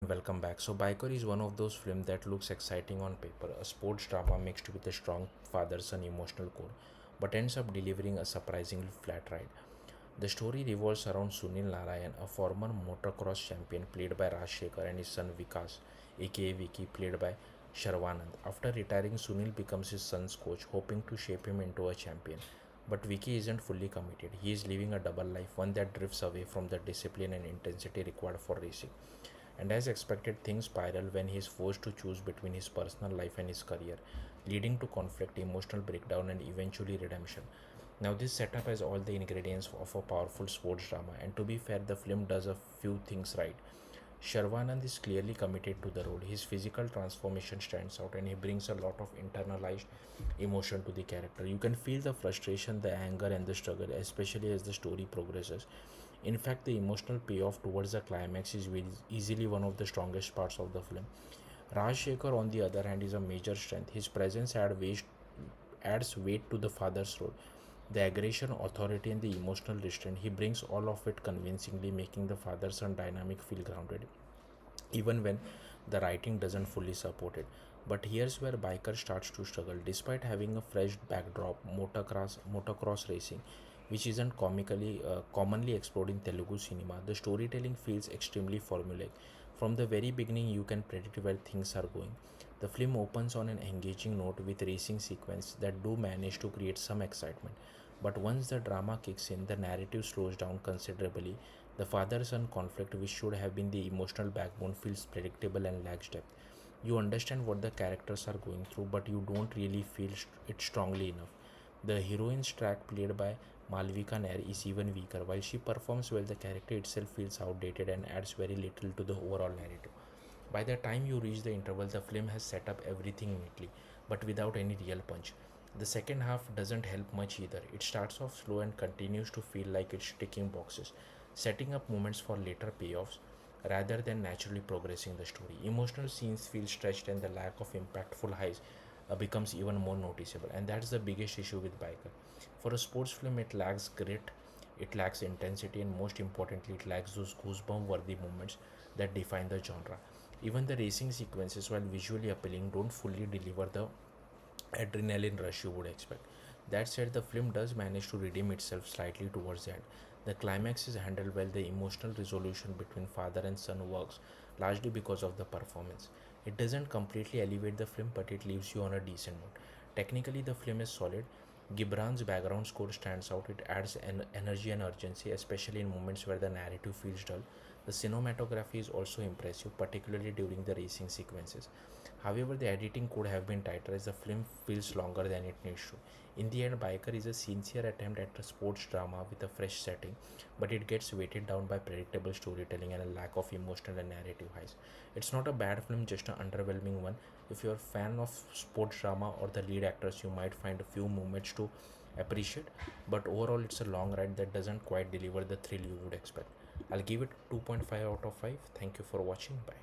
Welcome back. So, Biker is one of those films that looks exciting on paper, a sports drama mixed with a strong father son emotional core, but ends up delivering a surprisingly flat ride. The story revolves around Sunil Narayan, a former motocross champion played by Raj Shekhar, and his son Vikas, aka Vicky, played by Sharvanand. After retiring, Sunil becomes his son's coach, hoping to shape him into a champion. But Vicky isn't fully committed. He is living a double life, one that drifts away from the discipline and intensity required for racing. And as expected, things spiral when he is forced to choose between his personal life and his career, leading to conflict, emotional breakdown, and eventually redemption. Now, this setup has all the ingredients of a powerful sports drama, and to be fair, the film does a few things right. Sharvanand is clearly committed to the role. His physical transformation stands out and he brings a lot of internalized emotion to the character. You can feel the frustration, the anger, and the struggle, especially as the story progresses. In fact, the emotional payoff towards the climax is easily one of the strongest parts of the film. Raj Shekhar, on the other hand, is a major strength. His presence adds weight to the father's role. The aggression, authority, and the emotional restraint, he brings all of it convincingly, making the father son dynamic feel grounded even when the writing doesn't fully support it. But here's where biker starts to struggle. Despite having a fresh backdrop, motocross racing, which isn't commonly explored in Telugu cinema, the storytelling feels extremely formulaic. From the very beginning, you can predict where things are going. The film opens on an engaging note with racing sequence that do manage to create some excitement. But once the drama kicks in, the narrative slows down considerably. The father son conflict, which should have been the emotional backbone, feels predictable and lacks depth. You understand what the characters are going through, but you don't really feel it strongly enough. The heroine's track, played by Malvika Nair, is even weaker. While she performs well, the character itself feels outdated and adds very little to the overall narrative. By the time you reach the interval, the film has set up everything neatly, but without any real punch. The second half doesn't help much either. It starts off slow and continues to feel like it's ticking boxes, setting up moments for later payoffs rather than naturally progressing the story. Emotional scenes feel stretched, and the lack of impactful highs becomes even more noticeable. And that's the biggest issue with Biker. For a sports film, it lacks grit, it lacks intensity, and most importantly, it lacks those goosebump worthy moments that define the genre. Even the racing sequences, while visually appealing, don't fully deliver the adrenaline rush you would expect. That said, the film does manage to redeem itself slightly towards the end. The climax is handled well, the emotional resolution between father and son works, largely because of the performance. It doesn't completely elevate the film, but it leaves you on a decent note. Technically, the film is solid. Gibran's background score stands out. It adds an energy and urgency, especially in moments where the narrative feels dull. The cinematography is also impressive, particularly during the racing sequences. However, the editing could have been tighter as the film feels longer than it needs to. In the end, Biker is a sincere attempt at a sports drama with a fresh setting, but it gets weighted down by predictable storytelling and a lack of emotional and narrative highs. It's not a bad film, just an underwhelming one. If you're a fan of sports drama or the lead actors, you might find a few moments to appreciate, but overall, it's a long ride that doesn't quite deliver the thrill you would expect. I'll give it 2.5 out of 5. Thank you for watching. Bye.